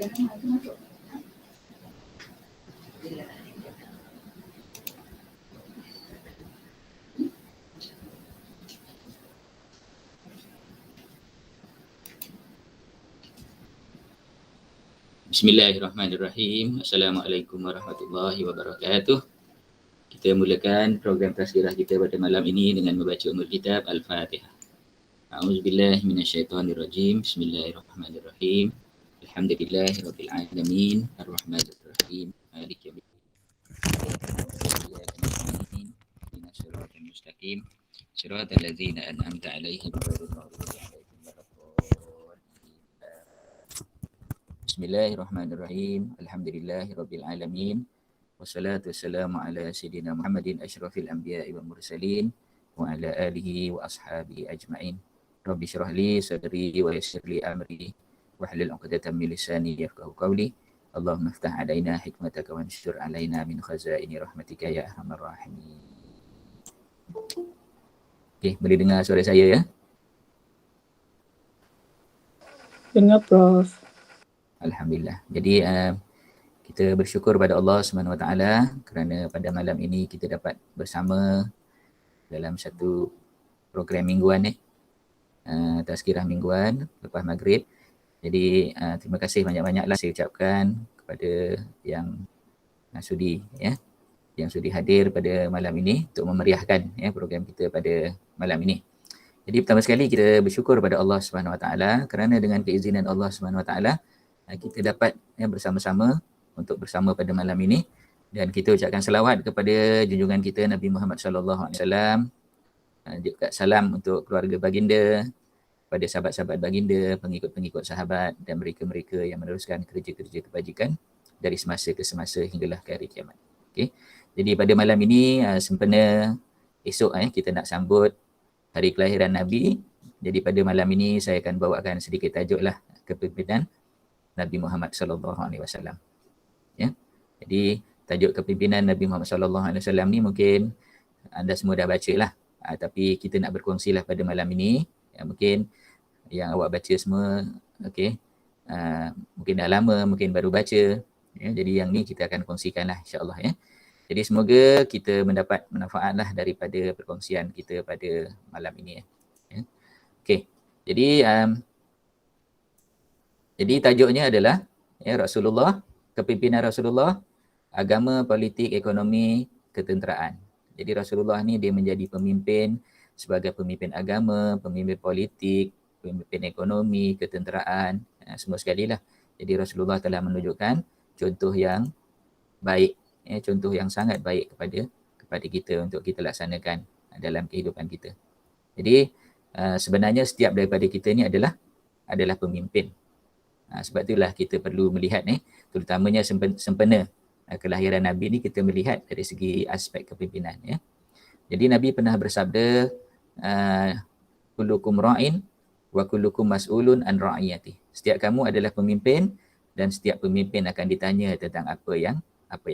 Bismillahirrahmanirrahim. Assalamualaikum warahmatullahi wabarakatuh. Kita mulakan program tazkirah kita pada malam ini dengan membaca Ummul Kitab Al-Fatihah. A'udzubillahi minasyaitonirrajim. Bismillahirrahmanirrahim. Alhamdulillahirabbil alamin. Arrahmanirrahim. Maliki yaumiddin. Ihdinas siratal mustaqim. Siratal ladzina an'amta 'alaihim ghairil maghdubi 'alaihim waladdallin. Bismillahirrahmanirrahim. Alhamdulillahirabbil alamin. Wassalatu wassalamu ala sayyidina Muhammadin asyrafil anbiya'i wal mursalin wa ala alihi wa ashabihi ajma'in. Rabbi shrah li sadri wa yassir li amri wahlul 'uqdatam min lisani yafqahu qawli. Allahumma iftah 'alaina hikmataka wanshur 'alaina min khazaini rahmatika ya arhamar rahimin. Okey, boleh dengar suara saya ya? Dengar, Prof. Alhamdulillah. Jadi kita bersyukur pada Allah SWT kerana pada malam ini kita dapat bersama dalam satu program mingguan tazkirah mingguan lepas maghrib. Jadi terima kasih banyak-banyaklah saya ucapkan kepada yang sudi yang sudi hadir pada malam ini untuk memeriahkan program kita pada malam ini. Jadi pertama sekali kita bersyukur pada Allah SWT kerana dengan keizinan Allah SWT kita dapat bersama-sama untuk bersama pada malam ini, dan kita ucapkan selawat kepada junjungan kita Nabi Muhammad sallallahu alaihi wasallam, juga salam untuk keluarga baginda, pada sahabat-sahabat baginda, pengikut-pengikut sahabat dan mereka-mereka yang meneruskan kerja-kerja kebajikan dari semasa ke semasa hinggalah ke hari kiamat. Okey. Jadi pada malam ini sempena esok kita nak sambut hari kelahiran Nabi. Jadi pada malam ini saya akan bawakan sedikit tajuklah kepimpinan Nabi Muhammad sallallahu alaihi wasallam. Ya. Jadi tajuk kepimpinan Nabi Muhammad sallallahu alaihi wasallam ni mungkin anda semua dah bacalah. Tapi kita nak berkongsilah pada malam ini. Mungkin yang awak baca semua okey. Mungkin dah lama, mungkin baru baca. Jadi yang ni kita akan kongsikanlah insya-Allah ya. Jadi semoga kita mendapat manfaatlah daripada perkongsian kita pada malam ini ya. Okey. Jadi tajuknya adalah Rasulullah, kepimpinan Rasulullah, agama, politik, ekonomi, ketenteraan. Jadi Rasulullah ni dia menjadi pemimpin sebagai pemimpin agama, pemimpin politik, pemimpin ekonomi, ketenteraan, semua sekali lah. Jadi Rasulullah telah menunjukkan contoh yang baik, contoh yang sangat baik kepada kita untuk kita laksanakan dalam kehidupan kita. Jadi sebenarnya setiap daripada kita ni adalah pemimpin. Sebab itulah kita perlu melihat terutamanya sempena kelahiran Nabi ni, kita melihat dari segi aspek kepimpinan ya. Jadi Nabi pernah bersabda, kullukum ra'in wa kullukum mas'ulun an ra'iyati. Setiap kamu adalah pemimpin dan setiap pemimpin akan ditanya tentang apa yang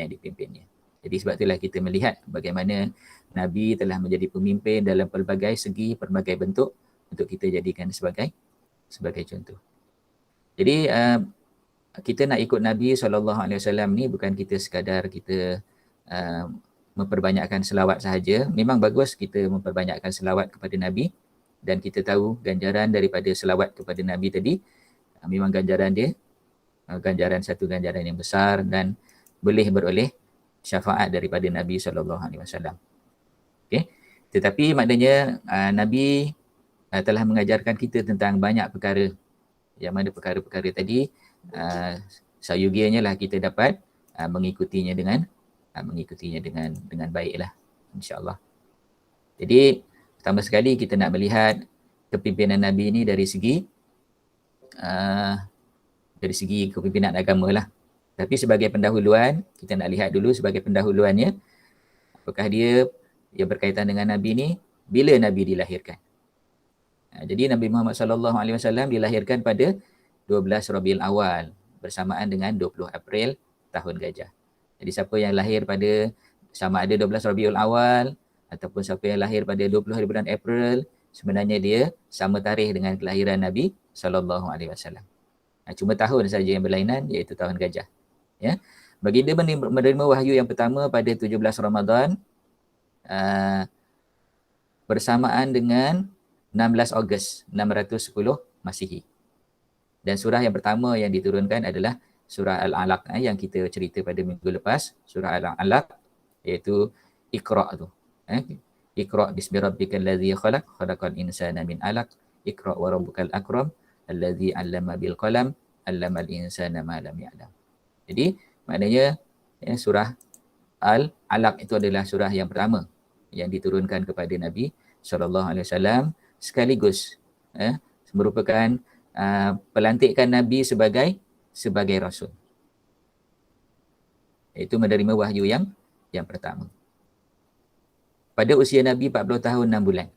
dipimpinnya. Jadi sebab itulah kita melihat bagaimana Nabi telah menjadi pemimpin dalam pelbagai segi, pelbagai bentuk untuk kita jadikan sebagai contoh. Jadi kita nak ikut Nabi SAW ni bukan kita sekadar kita memperbanyakkan selawat sahaja. Memang bagus kita memperbanyakkan selawat kepada Nabi, dan kita tahu ganjaran daripada selawat kepada Nabi tadi, memang ganjaran dia satu ganjaran yang besar dan boleh beroleh syafaat daripada Nabi SAW. Okay? Tetapi maknanya Nabi telah mengajarkan kita tentang banyak perkara, yang mana perkara-perkara tadi sayugianya lah kita dapat mengikutinya dengan baiklah insya-Allah. Jadi pertama sekali kita nak melihat kepimpinan Nabi ini dari segi kepimpinan agama lah. Tapi sebagai pendahuluan, kita nak lihat dulu sebagai pendahuluannya, apakah dia berkaitan dengan Nabi ni, bila Nabi dilahirkan. Jadi Nabi Muhammad SAW dilahirkan pada 12 Rabiul Awal bersamaan dengan 20 April tahun Gajah. Jadi siapa yang lahir pada sama ada 12 Rabiul Awal ataupun siapa yang lahir pada 20 hari bulan April, sebenarnya dia sama tarikh dengan kelahiran Nabi SAW. Cuma tahun saja yang berlainan, iaitu tahun gajah. Ya. Baginda menerima wahyu yang pertama pada 17 Ramadan bersamaan dengan 16 Ogos 610 Masihi. Dan surah yang pertama yang diturunkan adalah surah Al-Alaq yang kita cerita pada minggu lepas, surah Al-Alaq, iaitu Iqra' tu. Iqra' bismi rabbikal ladzi khalaq, khalaqal insana min 'alaq, Iqra' wa rabbukal akram, alladzi 'allama bil qalam, 'allamal insana ma lam ya'lam. Jadi maknanya surah Al-Alaq itu adalah surah yang pertama yang diturunkan kepada Nabi SAW, sekaligus merupakan pelantikan Nabi sebagai Rasul. Itu menerima wahyu yang pertama. Pada usia Nabi 40 tahun 6 bulan.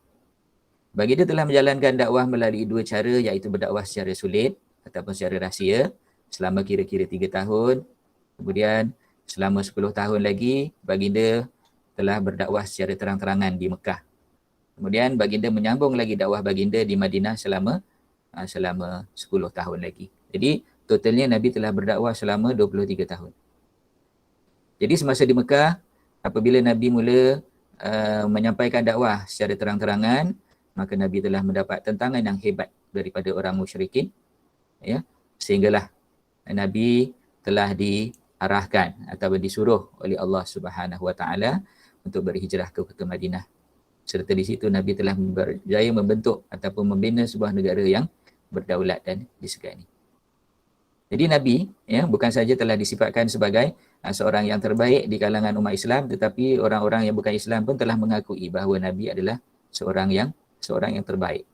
Baginda telah menjalankan dakwah melalui dua cara, iaitu berdakwah secara sulit ataupun secara rahsia selama kira-kira 3 tahun. Kemudian selama 10 tahun lagi, baginda telah berdakwah secara terang-terangan di Mekah. Kemudian baginda menyambung lagi dakwah baginda di Madinah selama 10 tahun lagi. Jadi totalnya Nabi telah berdakwah selama 23 tahun. Jadi semasa di Mekah, apabila Nabi mula menyampaikan dakwah secara terang-terangan, maka Nabi telah mendapat tentangan yang hebat daripada orang musyrikin, ya, sehinggalah Nabi telah diarahkan atau disuruh oleh Allah Subhanahu Wa Taala untuk berhijrah ke kota Madinah. Serta di situ Nabi telah berjaya membentuk ataupun membina sebuah negara yang berdaulat dan disegani. Jadi Nabi bukan saja telah disifatkan sebagai seorang yang terbaik di kalangan umat Islam, tetapi orang-orang yang bukan Islam pun telah mengakui bahawa Nabi adalah seorang yang terbaik.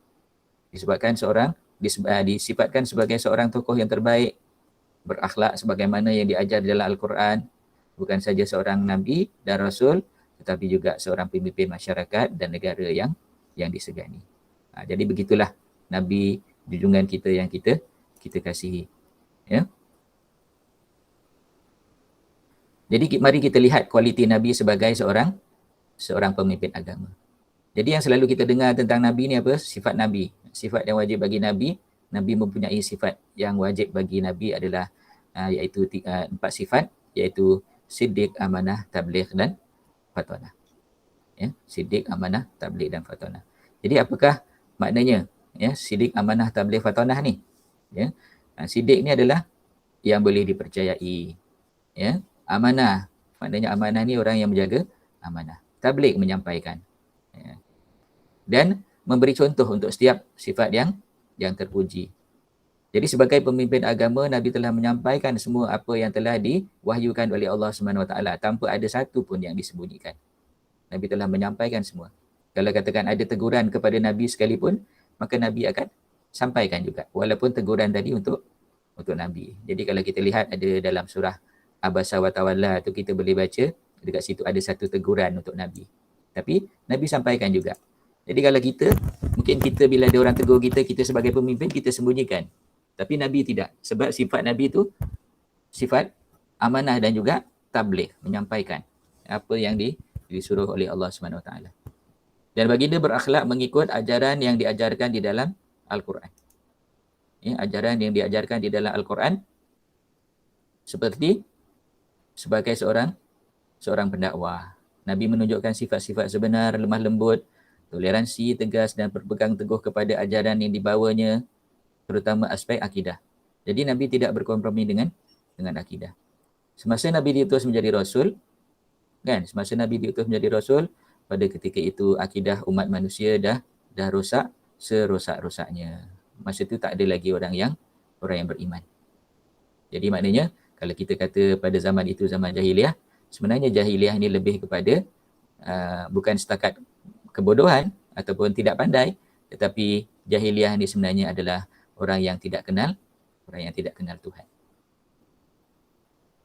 Disifatkan sebagai seorang tokoh yang terbaik, berakhlak sebagaimana yang diajar dalam Al-Quran, bukan saja seorang Nabi dan Rasul, tetapi juga seorang pemimpin masyarakat dan negara yang disegani. Jadi begitulah Nabi junjungan kita yang kita kasihi. Ya. Jadi mari kita lihat kualiti Nabi sebagai seorang pemimpin agama. Jadi yang selalu kita dengar tentang Nabi ni apa? Sifat Nabi. Sifat yang wajib bagi Nabi. Nabi mempunyai sifat yang wajib bagi Nabi adalah iaitu 4 sifat, iaitu siddiq, amanah, tabligh dan fatonah. Ya, siddiq, amanah, tabligh dan fatonah. Jadi apakah maknanya siddiq, amanah, tabligh, fatonah ni? Ya. Siddiq ni adalah yang boleh dipercayai. Ya. Amanah, maknanya amanah ni orang yang menjaga amanah. Tabligh, menyampaikan. Ya. Dan memberi contoh untuk setiap sifat yang terpuji. Jadi sebagai pemimpin agama, Nabi telah menyampaikan semua apa yang telah diwahyukan oleh Allah SWT tanpa ada satu pun yang disembunyikan. Nabi telah menyampaikan semua. Kalau katakan ada teguran kepada Nabi sekalipun, maka Nabi akan sampaikan juga. Walaupun teguran tadi untuk Nabi. Jadi kalau kita lihat ada dalam surah Abasa wa Tawalla tu, kita boleh baca dekat situ ada satu teguran untuk Nabi. Tapi Nabi sampaikan juga. Jadi kalau mungkin kita bila ada orang tegur kita sebagai pemimpin, kita sembunyikan. Tapi Nabi tidak. Sebab sifat Nabi itu sifat amanah dan juga tabligh, menyampaikan apa yang disuruh oleh Allah SWT. Dan baginda berakhlak mengikut ajaran yang diajarkan di dalam Al-Quran. Ya, ajaran yang diajarkan di dalam Al-Quran seperti sebagai seorang pendakwah. Nabi menunjukkan sifat-sifat sebenar, lemah lembut, toleransi, tegas dan berpegang teguh kepada ajaran yang dibawanya, terutama aspek akidah. Jadi Nabi tidak berkompromi dengan akidah. Semasa Nabi diutus menjadi Rasul, pada ketika itu akidah umat manusia dah rosak serosak-rosaknya. Masa itu tak ada lagi orang yang beriman. Jadi maknanya kalau kita kata pada zaman itu zaman jahiliah, sebenarnya jahiliah ini lebih kepada bukan setakat kebodohan ataupun tidak pandai, tetapi jahiliah ini sebenarnya adalah orang yang tidak kenal Tuhan.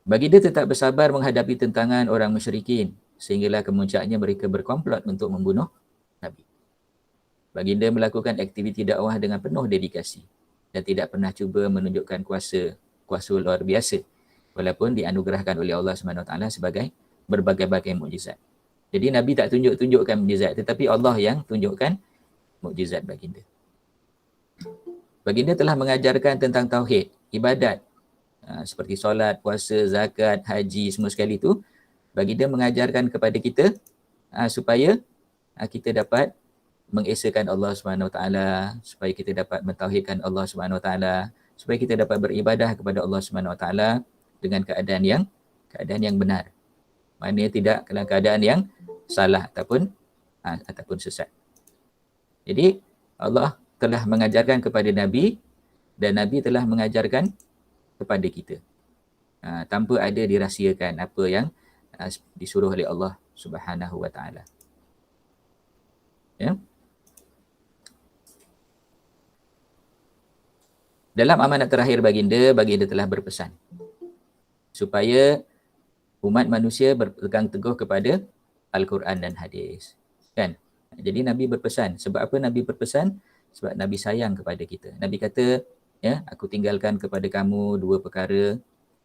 Baginda tetap bersabar menghadapi tentangan orang musyrikin sehinggalah kemuncaknya mereka berkomplot untuk membunuh Nabi. Baginda melakukan aktiviti dakwah dengan penuh dedikasi dan tidak pernah cuba menunjukkan kuasa luar biasa walaupun dianugerahkan oleh Allah SWT sebagai berbagai-bagai mukjizat. Jadi Nabi tak tunjukkan mukjizat, tetapi Allah yang tunjukkan mukjizat baginda. Baginda telah mengajarkan tentang tauhid ibadat seperti solat, puasa, zakat, haji, semua sekali tu, baginda mengajarkan kepada kita supaya kita dapat mengesakan Allah Subhanahu Wa Taala, supaya kita dapat mentauhidkan Allah Subhanahu Wa Taala, supaya kita dapat beribadah kepada Allah Subhanahu Wa Taala dengan keadaan yang benar. Maknanya tidak dalam keadaan yang salah ataupun sesat. Jadi Allah telah mengajarkan kepada Nabi dan Nabi telah mengajarkan kepada kita. Tanpa ada dirahsiakan apa yang disuruh oleh Allah Subhanahu Wa Taala. Ya. Dalam amanat terakhir baginda telah berpesan supaya umat manusia berpegang teguh kepada Al-Quran dan hadis. Kan? Jadi Nabi berpesan. Sebab apa Nabi berpesan? Sebab Nabi sayang kepada kita. Nabi kata, ya, aku tinggalkan kepada kamu dua perkara.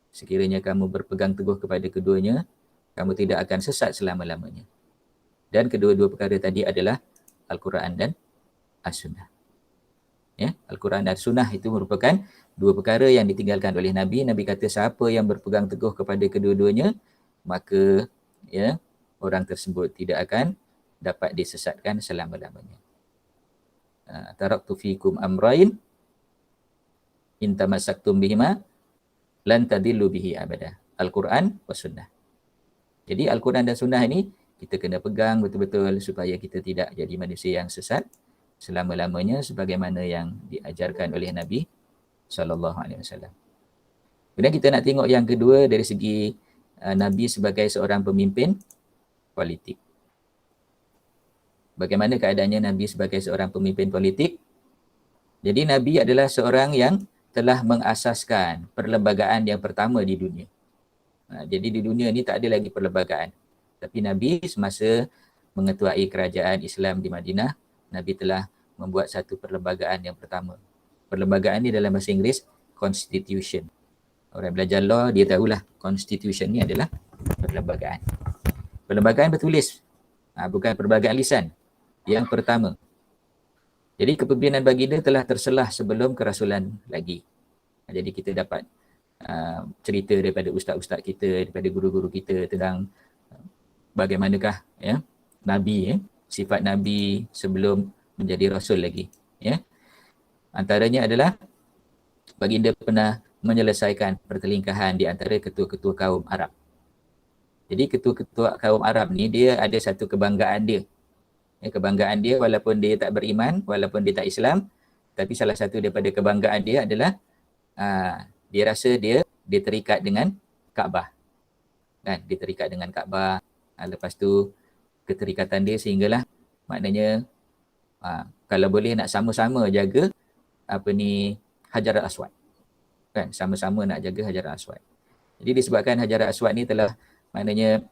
Sekiranya kamu berpegang teguh kepada keduanya, kamu tidak akan sesat selama-lamanya. Dan kedua-dua perkara tadi adalah Al-Quran dan As-Sunnah. Ya, Al-Quran dan Sunnah itu merupakan dua perkara yang ditinggalkan oleh Nabi. Nabi kata siapa yang berpegang teguh kepada kedua-duanya, maka ya, orang tersebut tidak akan dapat disesatkan selama-lamanya. Taraktu fikum amrain in tamassaktum bihima lan tadillu bihi abada. Al-Quran wa Sunnah. Jadi Al-Quran dan Sunnah ini kita kena pegang betul-betul supaya kita tidak jadi manusia yang sesat selama-lamanya sebagaimana yang diajarkan oleh Nabi SAW. Kemudian kita nak tengok yang kedua dari segi Nabi sebagai seorang pemimpin politik. Bagaimana keadaannya Nabi sebagai seorang pemimpin politik? Jadi Nabi adalah seorang yang telah mengasaskan perlembagaan yang pertama di dunia. Jadi di dunia ni tak ada lagi perlembagaan. Tapi Nabi semasa mengetuai kerajaan Islam di Madinah, Nabi telah membuat satu perlembagaan yang pertama. Perlembagaan ni dalam bahasa Inggeris, Constitution. Orang belajar law, dia tahulah Constitution ni adalah perlembagaan. Perlembagaan bertulis, bukan perlembagaan lisan. Yang pertama. Jadi kepimpinan baginda telah terselah sebelum kerasulan lagi. Jadi kita dapat cerita daripada ustaz-ustaz kita, daripada guru-guru kita tentang bagaimanakah ya, Nabi, sifat Nabi sebelum menjadi Rasul lagi. Ya. Antaranya adalah baginda pernah menyelesaikan pertelingkahan di antara ketua-ketua kaum Arab. Jadi ketua-ketua kaum Arab ni dia ada satu kebanggaan dia. Kebanggaan dia walaupun dia tak beriman, walaupun dia tak Islam, tapi salah satu daripada kebanggaan dia adalah dia rasa dia terikat dengan Kaabah. Kan? Dia terikat dengan Kaabah. Lepas tu keterikatan dia sehinggalah maknanya kalau boleh nak sama-sama jaga Hajar Al-Aswad. Kan? Sama-sama nak jaga Hajar Al-Aswad. Jadi disebabkan Hajar Al-Aswad ni telah maknanya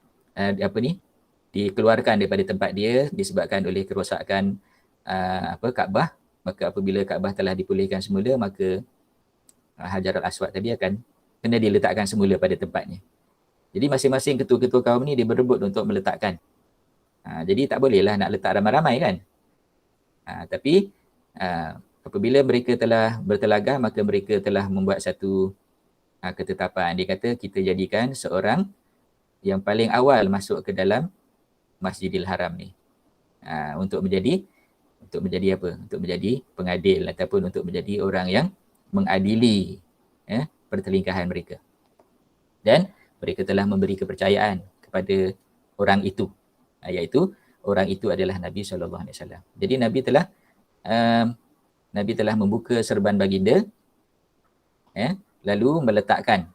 dikeluarkan daripada tempat dia disebabkan oleh kerosakan Kaabah, maka apabila Kaabah telah dipulihkan semula, maka Hajar Al-Aswad tadi akan kena diletakkan semula pada tempatnya. Jadi masing-masing ketua-ketua kaum ni dia berebut untuk meletakkan. Jadi tak bolehlah nak letak ramai-ramai kan. Tapi apabila mereka telah bertelagah, maka mereka telah membuat satu ketetapan. Dia kata kita jadikan seorang yang paling awal masuk ke dalam Masjidil Haram ni. Untuk menjadi apa? Untuk menjadi pengadil ataupun untuk menjadi orang yang mengadili pertelingkahan mereka. Dan mereka telah memberi kepercayaan kepada orang itu, iaitu orang itu adalah Nabi SAW. Jadi Nabi telah membuka serban baginda, lalu meletakkan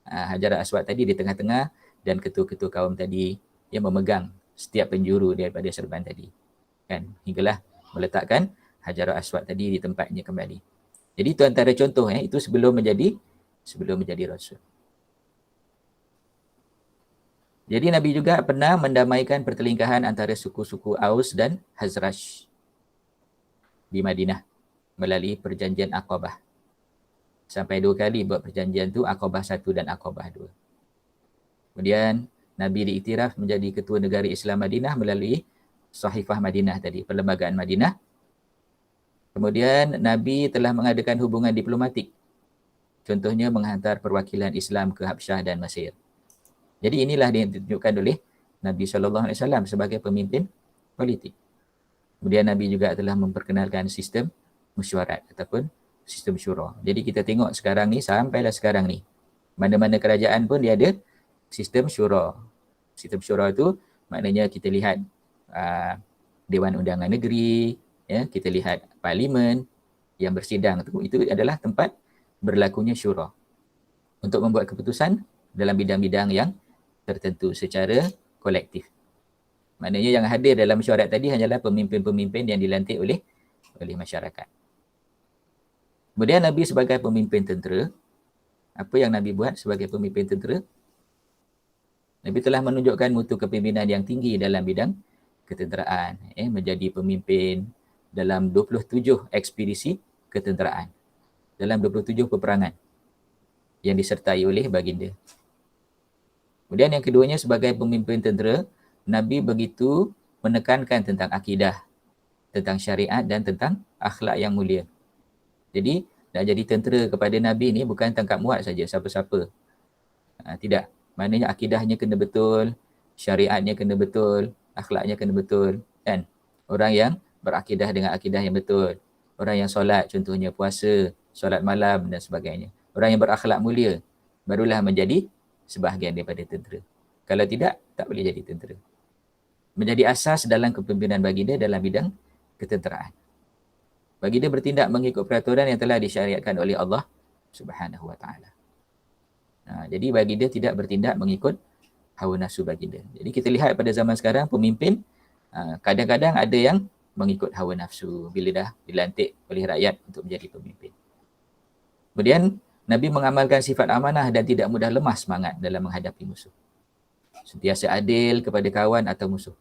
Hajar Al-Aswad tadi di tengah-tengah dan ketua-ketua kaum tadi yang memegang setiap penjuru daripada serban tadi. Kan? Hinggalah meletakkan Hajar Al-Aswad tadi di tempatnya kembali. Jadi itu antara contoh, itu sebelum menjadi Rasul. Jadi Nabi juga pernah mendamaikan pertelingkahan antara suku-suku Aus dan Khazraj di Madinah melalui perjanjian Aqabah. Sampai 2 kali buat perjanjian tu, Aqabah 1 dan Aqabah 2. Kemudian Nabi diiktiraf menjadi ketua negara Islam Madinah melalui Sahifah Madinah tadi, perlembagaan Madinah. Kemudian Nabi telah mengadakan hubungan diplomatik Contohnya menghantar perwakilan Islam ke Habsyah dan Mesir. Jadi inilah yang ditunjukkan oleh Nabi SAW sebagai pemimpin politik. Kemudian Nabi juga telah memperkenalkan sistem mesyuarat ataupun sistem syura. Jadi kita tengok sekarang ni, sampailah sekarang ni, mana-mana kerajaan pun dia ada sistem syura. Sistem syura tu maknanya kita lihat Dewan Undangan Negeri, ya, kita lihat parlimen yang bersidang tu, itu adalah tempat berlakunya syura untuk membuat keputusan dalam bidang-bidang yang tertentu secara kolektif. Maknanya yang hadir dalam mesyuarat tadi hanyalah pemimpin-pemimpin yang dilantik oleh masyarakat. Kemudian Nabi sebagai pemimpin tentera, apa yang Nabi buat sebagai pemimpin tentera? Nabi telah menunjukkan mutu kepimpinan yang tinggi dalam bidang ketenteraan, menjadi pemimpin dalam 27 ekspedisi ketenteraan, dalam 27 peperangan yang disertai oleh baginda. Kemudian yang keduanya, sebagai pemimpin tentera, Nabi begitu menekankan tentang akidah, tentang syariat dan tentang akhlak yang mulia. Jadi nak jadi tentera kepada Nabi ni bukan tangkap muat saja siapa-siapa. Tidak. Maknanya akidahnya kena betul, syariatnya kena betul, akhlaknya kena betul, kan? Orang yang berakidah dengan akidah yang betul, orang yang solat, contohnya puasa, solat malam dan sebagainya. Orang yang berakhlak mulia barulah menjadi sebahagian daripada tentera. Kalau tidak, tak boleh jadi tentera. Menjadi asas dalam kepimpinan baginda dalam bidang ketenteraan. Baginda bertindak mengikut peraturan yang telah disyariatkan oleh Allah Subhanahu Wa Taala. Jadi baginda tidak bertindak mengikut hawa nafsu baginda. Jadi kita lihat pada zaman sekarang, pemimpin kadang-kadang ada yang mengikut hawa nafsu bila dah dilantik oleh rakyat untuk menjadi pemimpin. Kemudian Nabi mengamalkan sifat amanah dan tidak mudah lemah semangat dalam menghadapi musuh. Sentiasa adil kepada kawan atau musuh.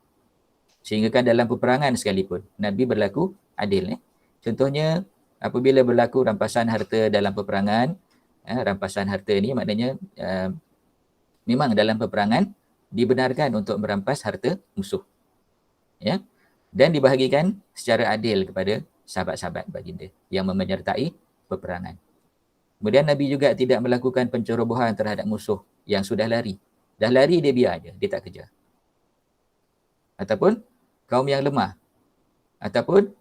Sehingga kan dalam peperangan sekalipun, Nabi berlaku adil. Contohnya, apabila berlaku rampasan harta dalam peperangan, rampasan harta ni maknanya memang dalam peperangan dibenarkan untuk merampas harta musuh. Ya? Dan dibahagikan secara adil kepada sahabat-sahabat baginda yang menyertai peperangan. Kemudian Nabi juga tidak melakukan pencerobohan terhadap musuh yang sudah lari. Dah lari dia biar aja, dia tak kejar. Ataupun kaum yang lemah. Ataupun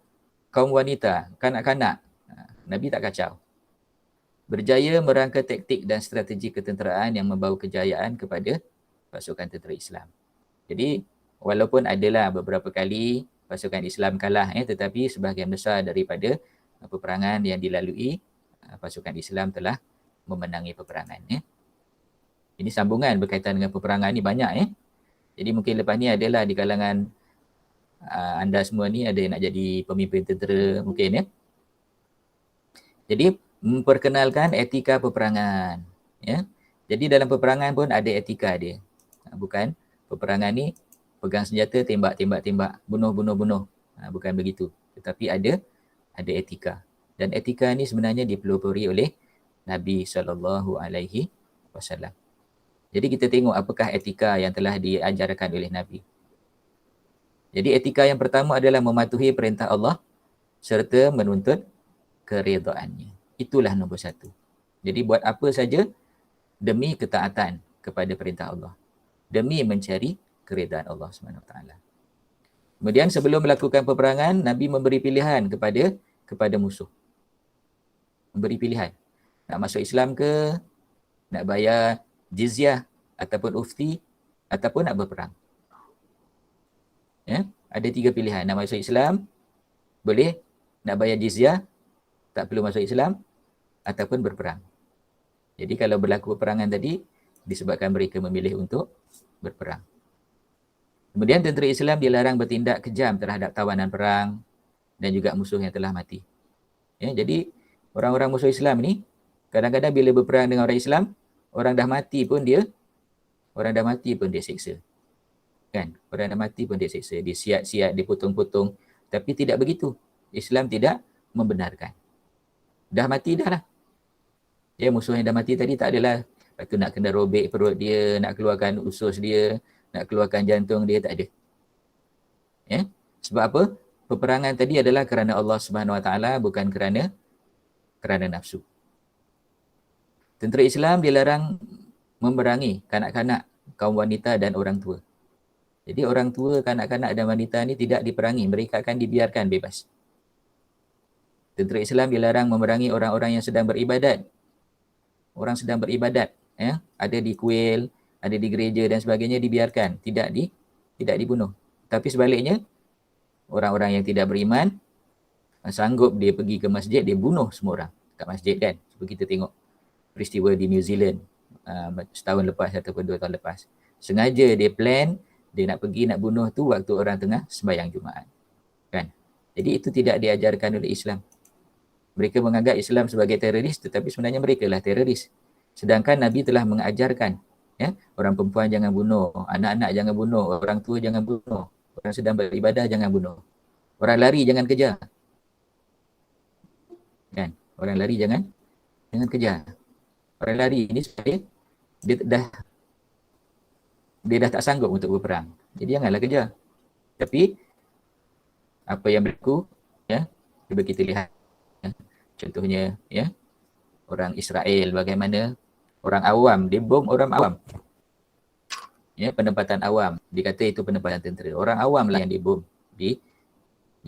kaum wanita, kanak-kanak. Nabi tak kacau. Berjaya merangka taktik dan strategi ketenteraan yang membawa kejayaan kepada pasukan tentera Islam. Jadi, walaupun adalah beberapa kali pasukan Islam kalah, tetapi sebahagian besar daripada peperangan yang dilalui, pasukan Islam telah memenangi peperangan. Ini sambungan berkaitan dengan peperangan ni banyak. Jadi mungkin lepas ni adalah di kalangan anda semua ni ada yang nak jadi pemimpin tentera mungkin. Jadi memperkenalkan etika peperangan. Jadi dalam peperangan pun ada etika dia. Bukan peperangan ni pegang senjata, tembak, bunuh. Bukan begitu. Tetapi ada etika. Dan etika ni sebenarnya dipelopori oleh Nabi SAW. Jadi kita tengok apakah etika yang telah diajarkan oleh Nabi. Jadi etika yang pertama adalah mematuhi perintah Allah serta menuntut keredaannya. Itulah nombor satu. Jadi buat apa saja demi ketaatan kepada perintah Allah. Demi mencari keredaan Allah SWT. Kemudian sebelum melakukan peperangan, Nabi memberi pilihan kepada musuh. Memberi pilihan. Nak masuk Islam ke, nak bayar jizyah ataupun ufti, ataupun nak berperang. Ada 3 pilihan. Nak masuk Islam, boleh. Nak bayar jizyah, tak perlu masuk Islam, ataupun berperang. Jadi kalau berlaku peperangan tadi, disebabkan mereka memilih untuk berperang. Kemudian tentera Islam dilarang bertindak kejam terhadap tawanan perang dan juga musuh yang telah mati. Jadi orang-orang musuh Islam ni, kadang-kadang bila berperang dengan orang Islam, orang dah mati pun dia siksa. Kan? Orang dah mati pun dia siksa. Dia siat-siat, dia potong-potong. Tapi tidak begitu. Islam tidak membenarkan. Dah mati dah lah. Musuh yang dah mati tadi tak adalah. Lepas tu nak kena robek perut dia, nak keluarkan usus dia, nak keluarkan jantung dia, tak ada. Sebab apa? Peperangan tadi adalah kerana Allah Subhanahu Wa Taala, bukan kerana nafsu. Tentera Islam dilarang memerangi kanak-kanak, kaum wanita dan orang tua. Jadi orang tua, kanak-kanak dan wanita ni tidak diperangi, mereka akan dibiarkan bebas. Tentera Islam dilarang memerangi orang-orang yang sedang beribadat. Orang sedang beribadat, ada di kuil, ada di gereja dan sebagainya, dibiarkan, tidak dibunuh. Tapi sebaliknya, orang-orang yang tidak beriman, sanggup dia pergi ke masjid, dia bunuh semua orang kat masjid kan. Cuba kita tengok peristiwa di New Zealand setahun lepas ataupun 2 tahun lepas. Sengaja dia plan, dia nak pergi nak bunuh tu waktu orang tengah sembahyang Jumaat. Kan? Jadi itu tidak diajarkan oleh Islam. Mereka menganggap Islam sebagai teroris, tetapi sebenarnya mereka lah teroris. Sedangkan Nabi telah mengajarkan, orang perempuan jangan bunuh, anak-anak jangan bunuh, orang tua jangan bunuh, orang sedang beribadah jangan bunuh. Orang lari jangan kejar. Kan? Orang lari jangan kejar. Orang lari ini supaya dia dah tak sanggup untuk berperang. Jadi janganlah kejar. Tapi apa yang berlaku, cuba kita lihat. Contohnya, orang Israel bagaimana orang awam, dia bom orang awam. Penempatan awam, dikata itu penempatan tentera. Orang awam lah yang dibom di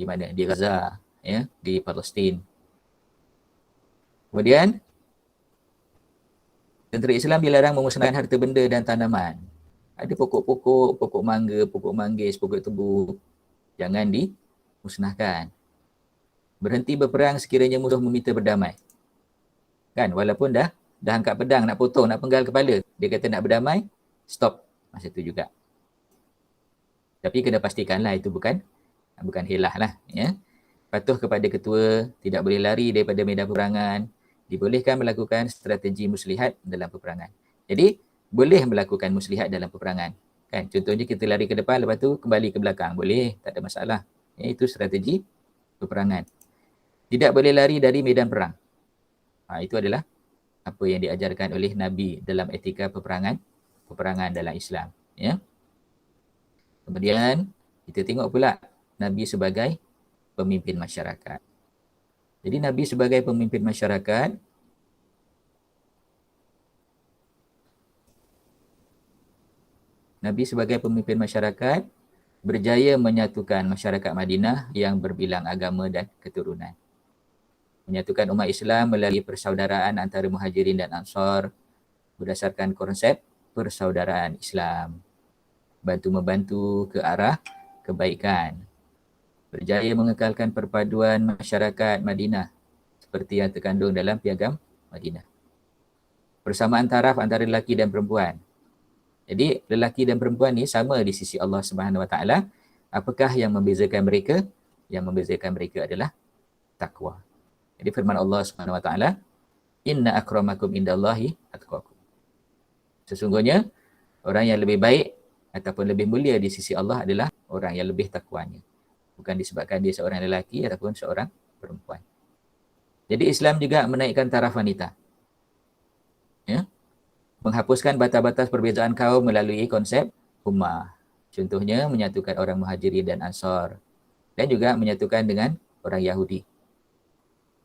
mana? Di Gaza, di Palestin. Kemudian, tentera Islam dilarang memusnahkan harta benda dan tanaman. Ada pokok-pokok, pokok mangga, pokok manggis, pokok tebu. Jangan dimusnahkan. Berhenti berperang sekiranya musuh meminta berdamai. Kan, walaupun dah angkat pedang nak potong, nak penggal kepala, dia kata nak berdamai, stop masa tu juga. Tapi kena pastikanlah itu bukan hilah lah. Patuh kepada ketua, tidak boleh lari daripada medan peperangan, dibolehkan melakukan strategi muslihat dalam peperangan. Jadi, boleh melakukan muslihat dalam peperangan. Kan, contohnya kita lari ke depan, lepas tu kembali ke belakang. Boleh, tak ada masalah. Itu strategi peperangan. Tidak boleh lari dari medan perang. Itu adalah apa yang diajarkan oleh Nabi dalam etika peperangan dalam Islam. Kemudian, kita tengok pula Nabi sebagai pemimpin masyarakat. Jadi Nabi sebagai pemimpin masyarakat, berjaya menyatukan masyarakat Madinah yang berbilang agama dan keturunan. Menyatukan umat Islam melalui persaudaraan antara Muhajirin dan Ansar berdasarkan konsep persaudaraan Islam. Bantu-membantu ke arah kebaikan. Berjaya mengekalkan perpaduan masyarakat Madinah seperti yang terkandung dalam Piagam Madinah. Persamaan taraf antara lelaki dan perempuan. Jadi lelaki dan perempuan ni sama di sisi Allah Subhanahu Wa Taala. Apakah yang membezakan mereka? Yang membezakan mereka adalah takwa. Jadi firman Allah Subhanahu Wa Taala, "Inna akramakum indallahi atqakum." Sesungguhnya orang yang lebih baik ataupun lebih mulia di sisi Allah adalah orang yang lebih takwanya. Bukan disebabkan dia seorang lelaki ataupun seorang perempuan. Jadi Islam juga menaikkan taraf wanita. Menghapuskan batas-batas perbezaan kaum melalui konsep ummah. Contohnya menyatukan orang Muhajirin dan Ansar. Dan juga menyatukan dengan orang Yahudi.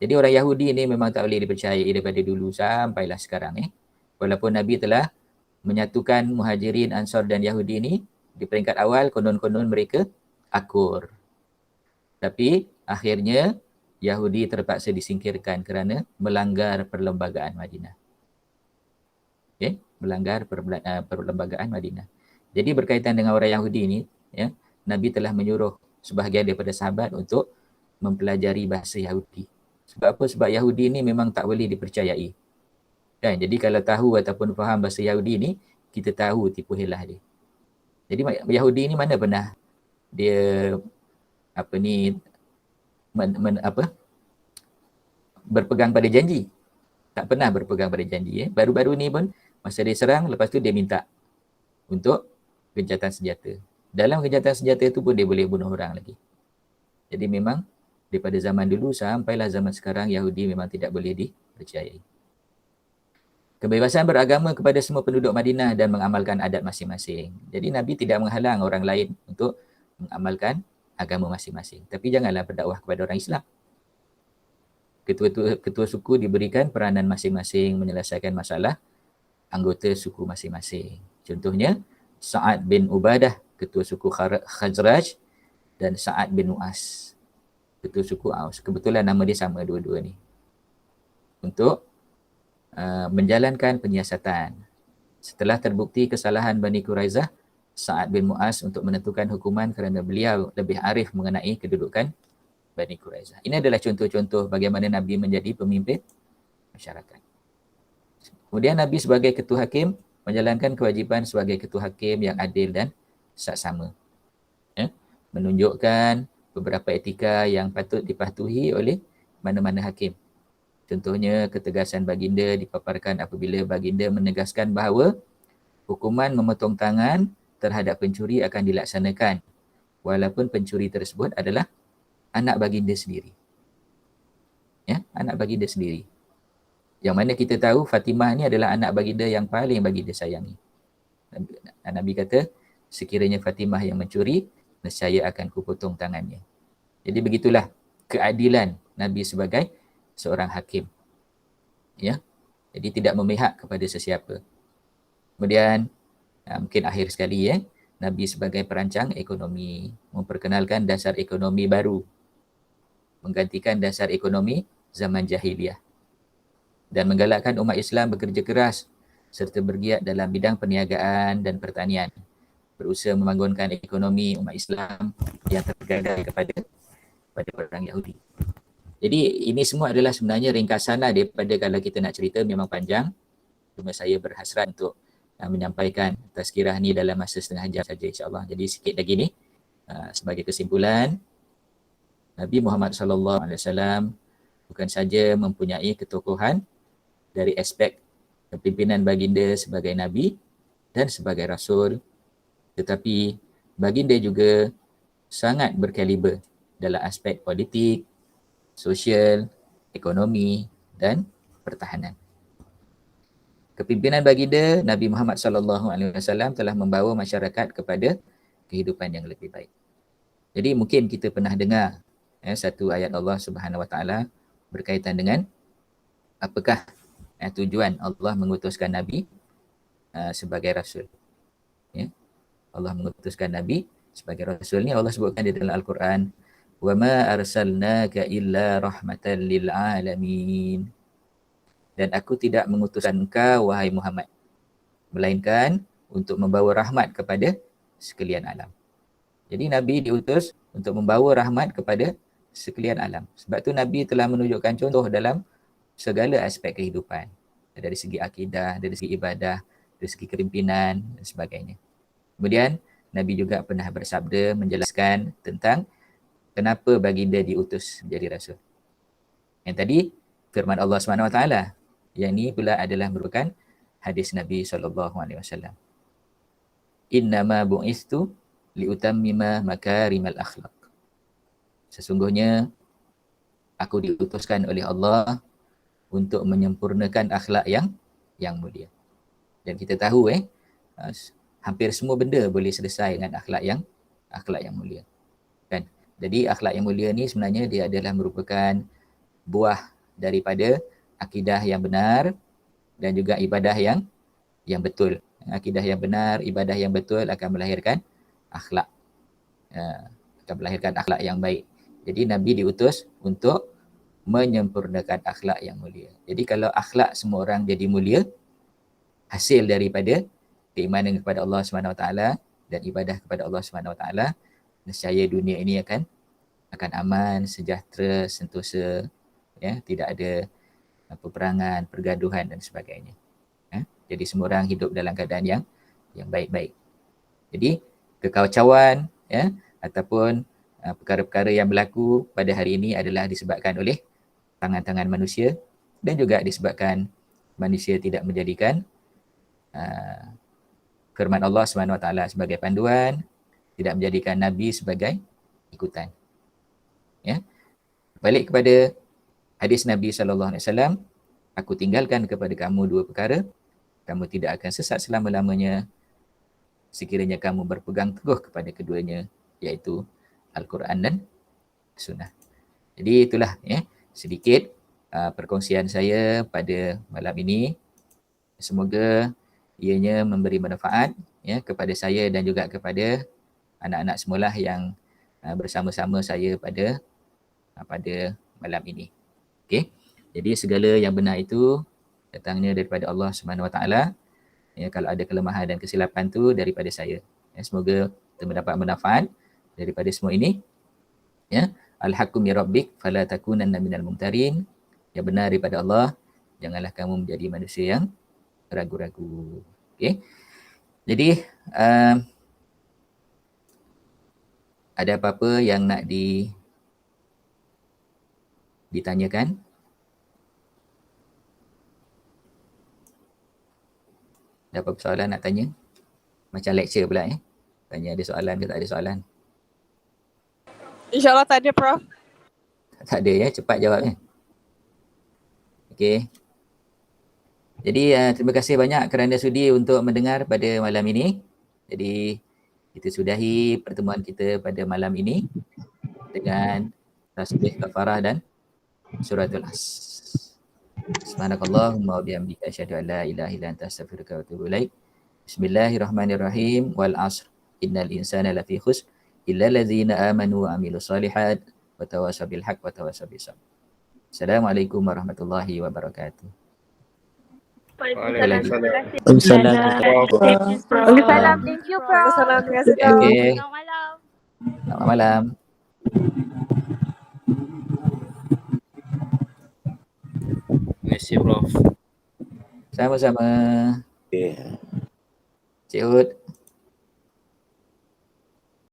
Jadi orang Yahudi ni memang tak boleh dipercayai daripada dulu sampailah sekarang. Walaupun Nabi telah menyatukan Muhajirin, Ansar dan Yahudi ni, di peringkat awal konon-konon mereka akur. Tapi akhirnya Yahudi terpaksa disingkirkan kerana melanggar perlembagaan Madinah. Melanggar perlembagaan Madinah. Jadi berkaitan dengan orang Yahudi ni, Nabi telah menyuruh sebahagian daripada sahabat untuk mempelajari bahasa Yahudi. Sebab apa? Sebab Yahudi ni memang tak boleh dipercayai. Kan? Jadi kalau tahu ataupun faham bahasa Yahudi ni, kita tahu tipu helah dia. Jadi Yahudi ni mana pernah dia berpegang pada janji. Tak pernah berpegang pada janji. Baru-baru ni pun masa dia serang, lepas tu dia minta untuk gencatan senjata. Dalam gencatan senjata tu pun dia boleh bunuh orang lagi. Jadi memang daripada zaman dulu sampailah zaman sekarang, Yahudi memang tidak boleh dipercayai. Kebebasan beragama kepada semua penduduk Madinah dan mengamalkan adat masing-masing. Jadi Nabi tidak menghalang orang lain untuk mengamalkan agama masing-masing. Tapi janganlah berdakwah kepada orang Islam. ketua suku diberikan peranan masing-masing menyelesaikan masalah anggota suku masing-masing. Contohnya Sa'ad bin Ubadah, ketua suku Khazraj, dan Sa'ad bin Mu'az, ketua suku Aus. Kebetulan nama dia sama dua-dua ni. Untuk menjalankan penyiasatan. Setelah terbukti kesalahan Bani Quraizah, Sa'ad bin Mu'az untuk menentukan hukuman kerana beliau lebih arif mengenai kedudukan Bani Quraizah. Ini adalah contoh-contoh bagaimana Nabi menjadi pemimpin masyarakat. Kemudian Nabi sebagai ketua hakim menjalankan kewajipan sebagai ketua hakim yang adil dan saksama. Ya? Menunjukkan beberapa etika yang patut dipatuhi oleh mana-mana hakim. Contohnya, ketegasan baginda dipaparkan apabila baginda menegaskan bahawa hukuman memotong tangan terhadap pencuri akan dilaksanakan walaupun pencuri tersebut adalah anak baginda sendiri. Ya, anak baginda sendiri. Yang mana kita tahu Fatimah ni adalah anak baginda yang paling baginda sayangi. Nabi kata, sekiranya Fatimah yang mencuri, nescaya akan kupotong tangannya. Jadi begitulah keadilan Nabi sebagai seorang hakim. Ya. Jadi tidak memihak kepada sesiapa. Kemudian mungkin akhir sekali Nabi sebagai perancang ekonomi, memperkenalkan dasar ekonomi baru, menggantikan dasar ekonomi zaman jahiliah, dan menggalakkan umat Islam bekerja keras serta bergiat dalam bidang perniagaan dan pertanian, berusaha membangunkan ekonomi umat Islam yang tergadai kepada orang Yahudi. Jadi ini semua adalah sebenarnya ringkasan daripada, kalau kita nak cerita memang panjang, cuma saya berhasrat untuk menyampaikan tazkirah ni dalam masa setengah jam saja, insya-Allah. Jadi sikit lagi ni sebagai kesimpulan, Nabi Muhammad sallallahu alaihi wasallam bukan saja mempunyai ketokohan dari aspek kepimpinan baginda sebagai nabi dan sebagai rasul, tetapi baginda juga sangat berkaliber dalam aspek politik, sosial, ekonomi dan pertahanan. Kepimpinan baginda Nabi Muhammad sallallahu alaihi wasallam telah membawa masyarakat kepada kehidupan yang lebih baik. Jadi mungkin kita pernah dengar satu ayat Allah Subhanahu wa taala berkaitan dengan apakah tujuan Allah mengutuskan Nabi sebagai rasul. Ya. Allah mengutuskan Nabi sebagai rasul ni Allah sebutkan di dalam Al-Quran, "Wa ma arsalnaka illa rahmatan lil alamin." Dan aku tidak mengutuskan engkau, wahai Muhammad, melainkan untuk membawa rahmat kepada sekalian alam. Jadi Nabi diutus untuk membawa rahmat kepada sekalian alam. Sebab tu Nabi telah menunjukkan contoh dalam segala aspek kehidupan. Dari segi akidah, dari segi ibadah, dari segi kepimpinan dan sebagainya. Kemudian Nabi juga pernah bersabda menjelaskan tentang kenapa baginda diutus menjadi rasul. Yang tadi firman Allah SWT, yang ini pula adalah merupakan hadis Nabi SAW. Innama bu'istu liutammima makarimal akhlaq. Sesungguhnya aku diutuskan oleh Allah untuk menyempurnakan akhlak yang mulia. Dan kita tahu hampir semua benda boleh selesai dengan akhlak yang mulia. Kan? Jadi akhlak yang mulia ni sebenarnya dia adalah merupakan buah daripada akidah yang benar dan juga ibadah yang betul. Akidah yang benar, ibadah yang betul akan melahirkan akhlak. Akan melahirkan akhlak yang baik. Jadi Nabi diutus untuk menyempurnakan akhlak yang mulia. Jadi kalau akhlak semua orang jadi mulia, hasil daripada keimanan kepada Allah SWT dan ibadah kepada Allah SWT, nescaya dunia ini akan aman, sejahtera, sentosa, tidak ada peperangan, pergaduhan dan sebagainya. Jadi semua orang hidup dalam keadaan yang baik-baik. Jadi kekacauan ataupun perkara-perkara yang berlaku pada hari ini adalah disebabkan oleh tangan-tangan manusia dan juga disebabkan manusia tidak menjadikan firman Allah SWT sebagai panduan, tidak menjadikan Nabi sebagai ikutan. Balik kepada hadis Nabi SAW, aku tinggalkan kepada kamu dua perkara, kamu tidak akan sesat selama-lamanya sekiranya kamu berpegang teguh kepada keduanya, iaitu Al-Quran dan Sunnah. Jadi itulah sedikit perkongsian saya pada malam ini. Semoga ianya memberi manfaat ya kepada saya dan juga kepada anak-anak semualah yang bersama-sama saya pada malam ini. Okey. Jadi segala yang benar itu datangnya daripada Allah Subhanahu Wa Taala. Ya, kalau ada kelemahan dan kesilapan tu daripada saya. Ya, semoga kita mendapat manfaat daripada semua ini. Ya, al-haqqu min rabbik fala takunanna minal mumtarin. Yang benar daripada Allah, janganlah kamu menjadi manusia yang ragu-ragu. Okey. Jadi ada apa-apa yang nak ditanyakan? Ada apa-apa soalan nak tanya? Macam lecture pula Tanya ada soalan ke tak ada soalan? InsyaAllah tak ada, Prof. Tak ada cepat jawab Okey. Jadi terima kasih banyak kerana sudi untuk mendengar pada malam ini. Jadi kita sudahi pertemuan kita pada malam ini dengan tasbih kafarah dan suratul As. Subhanakallahumma wa bihamdika asyhadu an la ilaha illa anta astaghfiruka wa atubu ilaik. Bismillahirrahmanirrahim. Wal 'ashr innal insana lafi khusr illa allazina amanu wa amilus solihat wa tawassaw bil haqq wa tawassaw bis sabr. Assalamualaikum warahmatullahi wabarakatuh. Waalaikumsalam. Waalaikumsalam. Thank you, Prof. Terima kasih, Prof. Okey. Selamat malam. Selamat malam. Terima kasih, Prof. Sama-sama. Okay. Cik Ud.